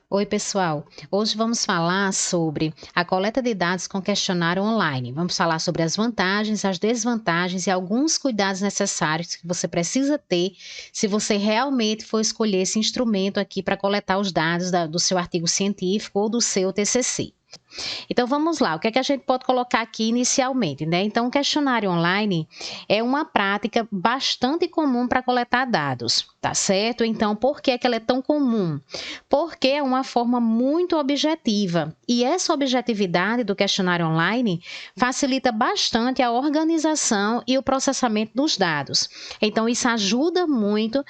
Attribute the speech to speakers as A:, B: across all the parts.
A: Oi, pessoal. Hoje vamos falar sobre a coleta de dados com questionário online. Vamos falar sobre as vantagens, as desvantagens e alguns cuidados necessários que você precisa ter se você realmente for escolher esse instrumento aqui para coletar os dados do seu artigo científico ou do seu TCC. Então vamos lá, o que é que a gente pode colocar aqui inicialmente, né? Então, o questionário online é uma prática bastante comum para coletar dados, tá certo? Então, por que é que ela é tão comum? Porque é uma forma muito objetiva e essa objetividade do questionário online facilita bastante a organização e o processamento dos dados. Então, isso ajuda muito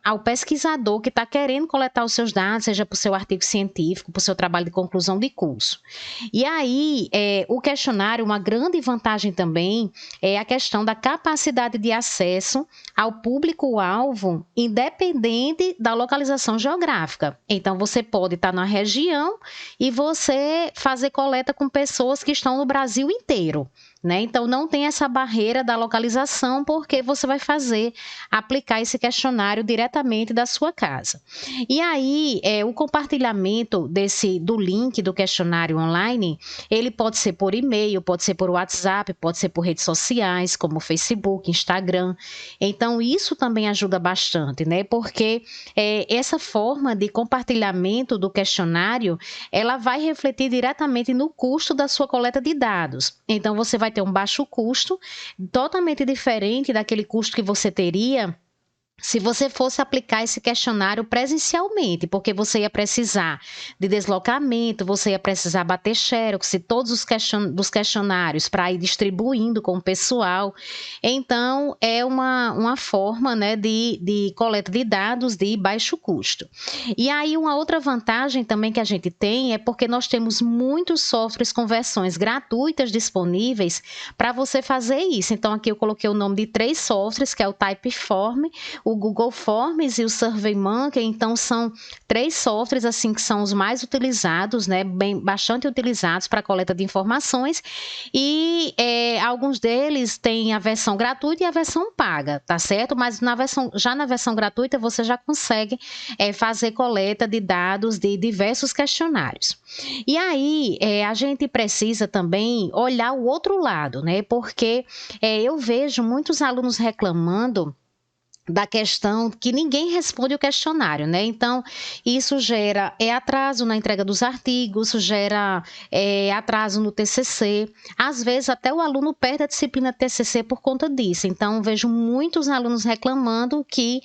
A: ao pesquisador que está querendo coletar os seus dados, seja para o seu artigo científico, para o seu trabalho de conclusão de curso. E aí, o questionário, uma grande vantagem também é a questão da capacidade de acesso ao público-alvo, independente da localização geográfica. Então, você pode estar na região e você fazer coleta com pessoas que estão no Brasil inteiro, né? Então, não tem essa barreira da localização, porque você vai aplicar esse questionário diretamente da sua casa. E aí, o compartilhamento do link do questionário online, ele pode ser por e-mail, pode ser por WhatsApp, pode ser por redes sociais, como Facebook, Instagram. Então, isso também ajuda bastante, né? Porque essa forma de compartilhamento do questionário, ela vai refletir diretamente no custo da sua coleta de dados. Então, você vai ter um baixo custo, totalmente diferente daquele custo que você teria se você fosse aplicar esse questionário presencialmente, porque você ia precisar de deslocamento, você ia precisar bater xerox, todos os questionários para ir distribuindo com o pessoal. Então, é uma forma, né, de coleta de dados de baixo custo. E aí, uma outra vantagem também que a gente tem é porque nós temos muitos softwares com versões gratuitas disponíveis para você fazer isso. Então, aqui eu coloquei o nome de 3 softwares, que é o Typeform, o Google Forms e o SurveyMonkey. Então são 3 softwares assim que são os mais utilizados, né, bastante utilizados para coleta de informações, e alguns deles têm a versão gratuita e a versão paga, tá certo? Mas na versão gratuita você já consegue fazer coleta de dados de diversos questionários. E aí a gente precisa também olhar o outro lado, né? Porque eu vejo muitos alunos reclamando da questão que ninguém responde o questionário, né? Então, isso gera atraso na entrega dos artigos, gera atraso no TCC. Às vezes, até o aluno perde a disciplina TCC por conta disso. Então, vejo muitos alunos reclamando que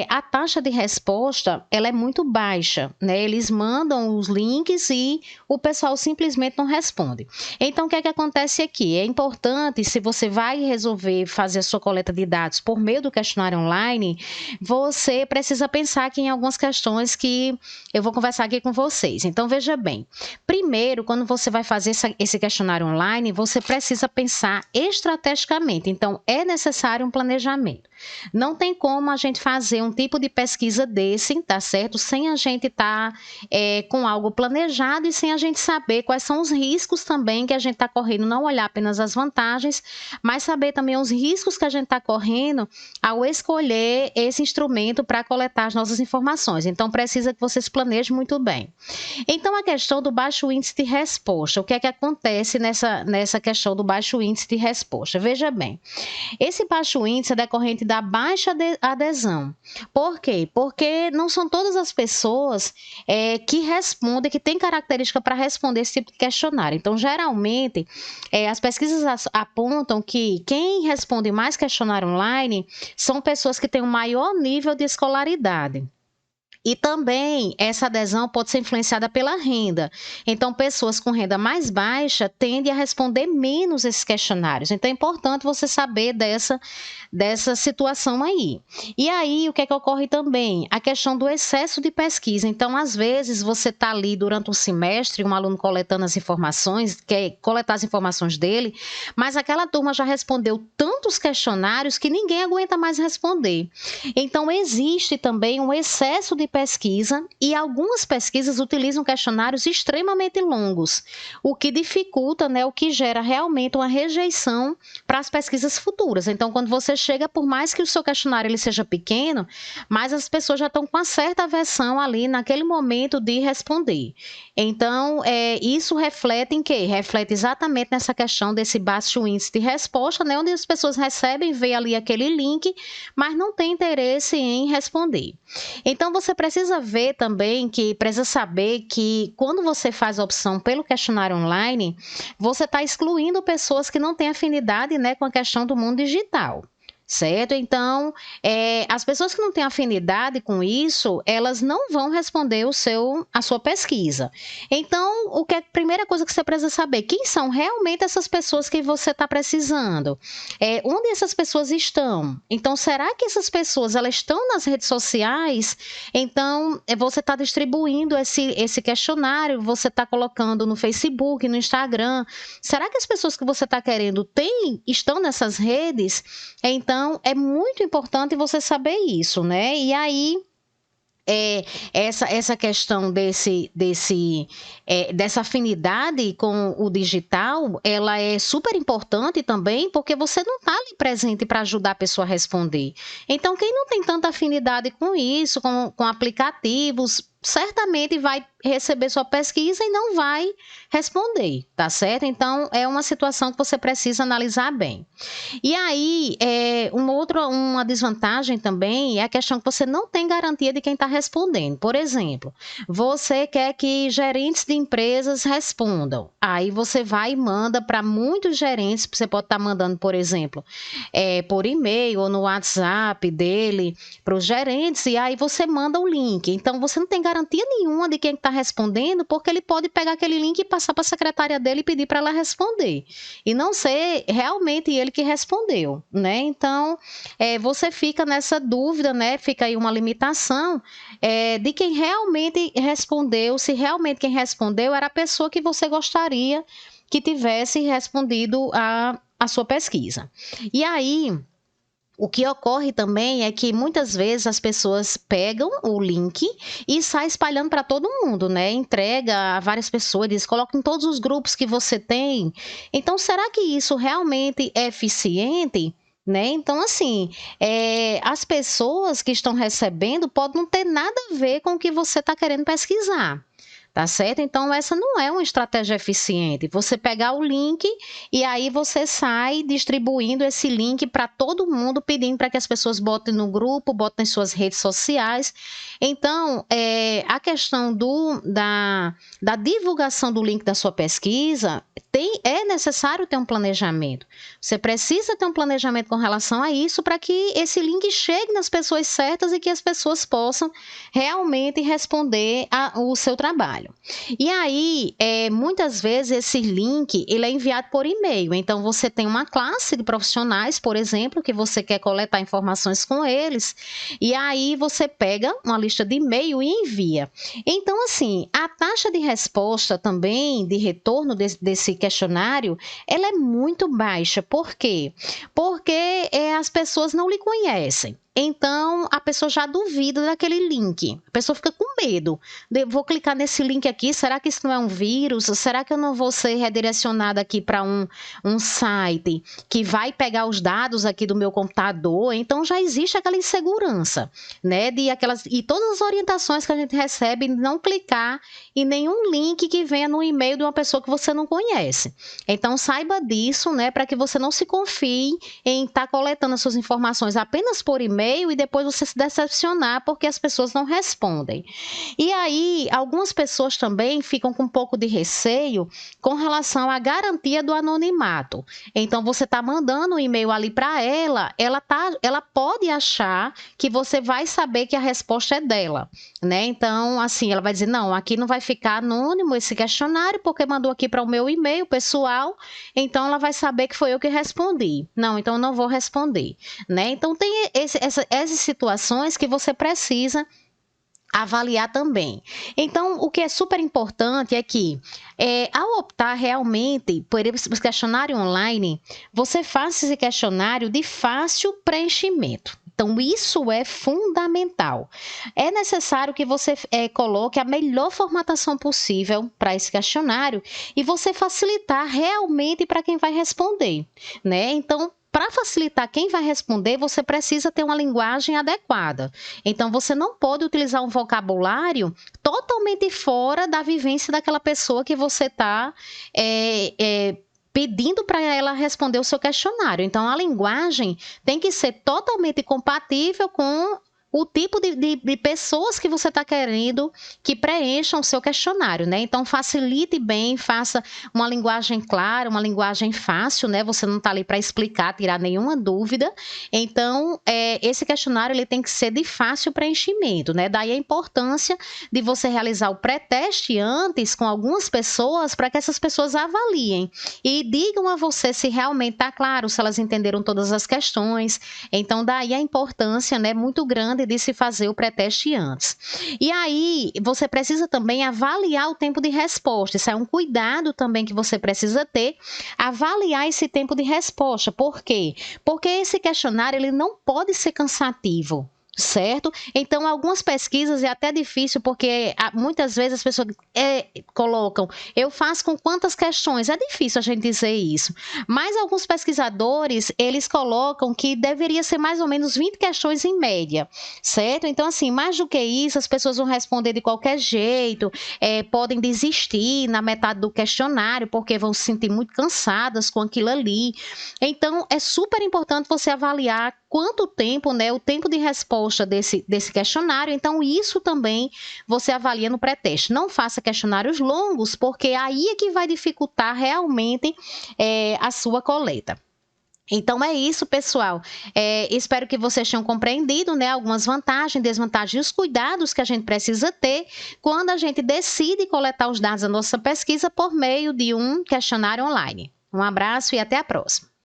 A: a taxa de resposta ela é muito baixa, né? Eles mandam os links e o pessoal simplesmente não responde. Então, o que é que acontece aqui? É importante, se você vai resolver fazer a sua coleta de dados por meio do questionário online, você precisa pensar aqui em algumas questões que eu vou conversar aqui com vocês. Então, veja bem. Primeiro, quando você vai fazer esse questionário online, você precisa pensar estrategicamente. Então, é necessário um planejamento. Não tem como a gente fazer um tipo de pesquisa desse, tá certo? Sem a gente estar com algo planejado e sem a gente saber quais são os riscos também que a gente está correndo. Não olhar apenas as vantagens, mas saber também os riscos que a gente está correndo ao escolher esse instrumento para coletar as nossas informações. Então, precisa que você se planeje muito bem. Então, a questão do baixo índice de resposta. O que é que acontece nessa questão do baixo índice de resposta? Veja bem, esse baixo índice é decorrente da baixa adesão. Por quê? Porque não são todas as pessoas que respondem, que têm característica para responder esse tipo de questionário. Então, geralmente, as pesquisas apontam que quem responde mais questionário online são pessoas que têm um maior nível de escolaridade. E também essa adesão pode ser influenciada pela renda. Então, pessoas com renda mais baixa tendem a responder menos esses questionários. Então, é importante você saber dessa situação aí. E aí, o que é que ocorre também? A questão do excesso de pesquisa. Então, às vezes, você está ali durante um semestre, um aluno coletando as informações, quer coletar as informações dele, mas aquela turma já respondeu tantos questionários que ninguém aguenta mais responder. Então, existe também um excesso de pesquisa e algumas pesquisas utilizam questionários extremamente longos, o que dificulta, né, o que gera realmente uma rejeição para as pesquisas futuras. Então, quando você chega, por mais que o seu questionário ele seja pequeno, mas as pessoas já estão com uma certa aversão ali naquele momento de responder. Então, isso reflete em quê? Reflete exatamente nessa questão desse baixo índice de resposta, né, onde as pessoas recebem, vê ali aquele link, mas não tem interesse em responder. Então, você precisa ver também precisa saber que quando você faz a opção pelo questionário online, você está excluindo pessoas que não têm afinidade, né, com a questão do mundo digital. Certo? Então, as pessoas que não têm afinidade com isso, elas não vão responder a sua pesquisa. Então, a primeira coisa que você precisa saber, quem são realmente essas pessoas que você está precisando? Onde essas pessoas estão? Então, será que essas pessoas elas estão nas redes sociais? Então, você está distribuindo esse questionário, você está colocando no Facebook, no Instagram. Será que as pessoas que você está querendo estão nessas redes? Então, é muito importante você saber isso, né? E aí, essa questão dessa afinidade com o digital, ela é super importante também, porque você não está ali presente para ajudar a pessoa a responder. Então, quem não tem tanta afinidade com isso, com aplicativos, certamente vai receber sua pesquisa e não vai responder, tá certo? Então, é uma situação que você precisa analisar bem. E aí, uma desvantagem também é a questão que você não tem garantia de quem está respondendo. Por exemplo, você quer que gerentes de empresas respondam. Aí você vai e manda para muitos gerentes, você pode estar mandando, por exemplo, por e-mail ou no WhatsApp dele, para os gerentes, e aí você manda o link. Então, você não tem garantia nenhuma de quem está respondendo, porque ele pode pegar aquele link e passar para a secretária dele e pedir para ela responder. E não ser realmente ele que respondeu, né? Então, você fica nessa dúvida, né? Fica aí uma limitação de quem realmente respondeu, se realmente quem respondeu era a pessoa que você gostaria que tivesse respondido a sua pesquisa. E aí, o que ocorre também é que muitas vezes as pessoas pegam o link e saem espalhando para todo mundo, né? Entrega a várias pessoas, diz, coloca em todos os grupos que você tem. Então, será que isso realmente é eficiente? Né? Então, assim, as pessoas que estão recebendo podem não ter nada a ver com o que você está querendo pesquisar. Tá certo? Então, essa não é uma estratégia eficiente. Você pegar o link e aí você sai distribuindo esse link para todo mundo, pedindo para que as pessoas botem no grupo, botem em suas redes sociais. Então, a questão da divulgação do link da sua pesquisa, é necessário ter um planejamento. Você precisa ter um planejamento com relação a isso para que esse link chegue nas pessoas certas e que as pessoas possam realmente responder o seu trabalho. E aí, muitas vezes esse link ele é enviado por e-mail. Então, você tem uma classe de profissionais, por exemplo, que você quer coletar informações com eles, e aí você pega uma lista de e-mail e envia. Então, assim, a taxa de resposta também, de retorno desse questionário, ela é muito baixa. Por quê? Porque as pessoas não lhe conhecem. Então, a pessoa já duvida daquele link. A pessoa fica com medo. Vou clicar nesse link aqui, será que isso não é um vírus? Será que eu não vou ser redirecionada aqui para um site que vai pegar os dados aqui do meu computador? Então, já existe aquela insegurança, né? E todas as orientações que a gente recebe, não clicar em nenhum link que venha no e-mail de uma pessoa que você não conhece. Então, saiba disso, né? Para que você não se confie em estar coletando as suas informações apenas por e-mail e depois você se decepcionar porque as pessoas não respondem. E aí, algumas pessoas também ficam com um pouco de receio com relação à garantia do anonimato. Então, você está mandando um e-mail ali para ela pode achar que você vai saber que a resposta é dela, né? Então, assim, ela vai dizer, não, aqui não vai ficar anônimo esse questionário porque mandou aqui para o meu e-mail pessoal, então ela vai saber que foi eu que respondi. Não, então eu não vou responder, né? Então, tem essas situações que você precisa avaliar também. Então, o que é super importante é que, ao optar realmente por esse questionário online, você faça esse questionário de fácil preenchimento. Então, isso é fundamental. É necessário que você coloque a melhor formatação possível para esse questionário e você facilitar realmente para quem vai responder, né? Então, para facilitar quem vai responder, você precisa ter uma linguagem adequada. Então, você não pode utilizar um vocabulário totalmente fora da vivência daquela pessoa que você está pedindo para ela responder o seu questionário. Então, a linguagem tem que ser totalmente compatível com o tipo de pessoas que você está querendo que preencham o seu questionário, né? Então, facilite bem, faça uma linguagem clara, uma linguagem fácil, né? Você não está ali para explicar, tirar nenhuma dúvida. Então, esse questionário ele tem que ser de fácil preenchimento, né? Daí a importância de você realizar o pré-teste antes com algumas pessoas para que essas pessoas avaliem e digam a você se realmente está claro, se elas entenderam todas as questões. Então, daí a importância, né, muito grande de se fazer o pré-teste antes. E aí, você precisa também avaliar o tempo de resposta. Isso é um cuidado também que você precisa ter, avaliar esse tempo de resposta. Por quê? Porque esse questionário ele não pode ser cansativo. Certo? Então, algumas pesquisas é até difícil, porque muitas vezes as pessoas colocam, eu faço com quantas questões? É difícil a gente dizer isso. Mas alguns pesquisadores, eles colocam que deveria ser mais ou menos 20 questões em média, certo? Então, assim, mais do que isso, as pessoas vão responder de qualquer jeito, podem desistir na metade do questionário, porque vão se sentir muito cansadas com aquilo ali. Então, é super importante você avaliar quanto tempo, né, o tempo de resposta desse questionário. Então, isso também você avalia no pré-teste. Não faça questionários longos, porque aí é que vai dificultar realmente a sua coleta. Então, é isso, pessoal. Espero que vocês tenham compreendido, né, algumas vantagens, desvantagens e os cuidados que a gente precisa ter quando a gente decide coletar os dados da nossa pesquisa por meio de um questionário online. Um abraço e até a próxima.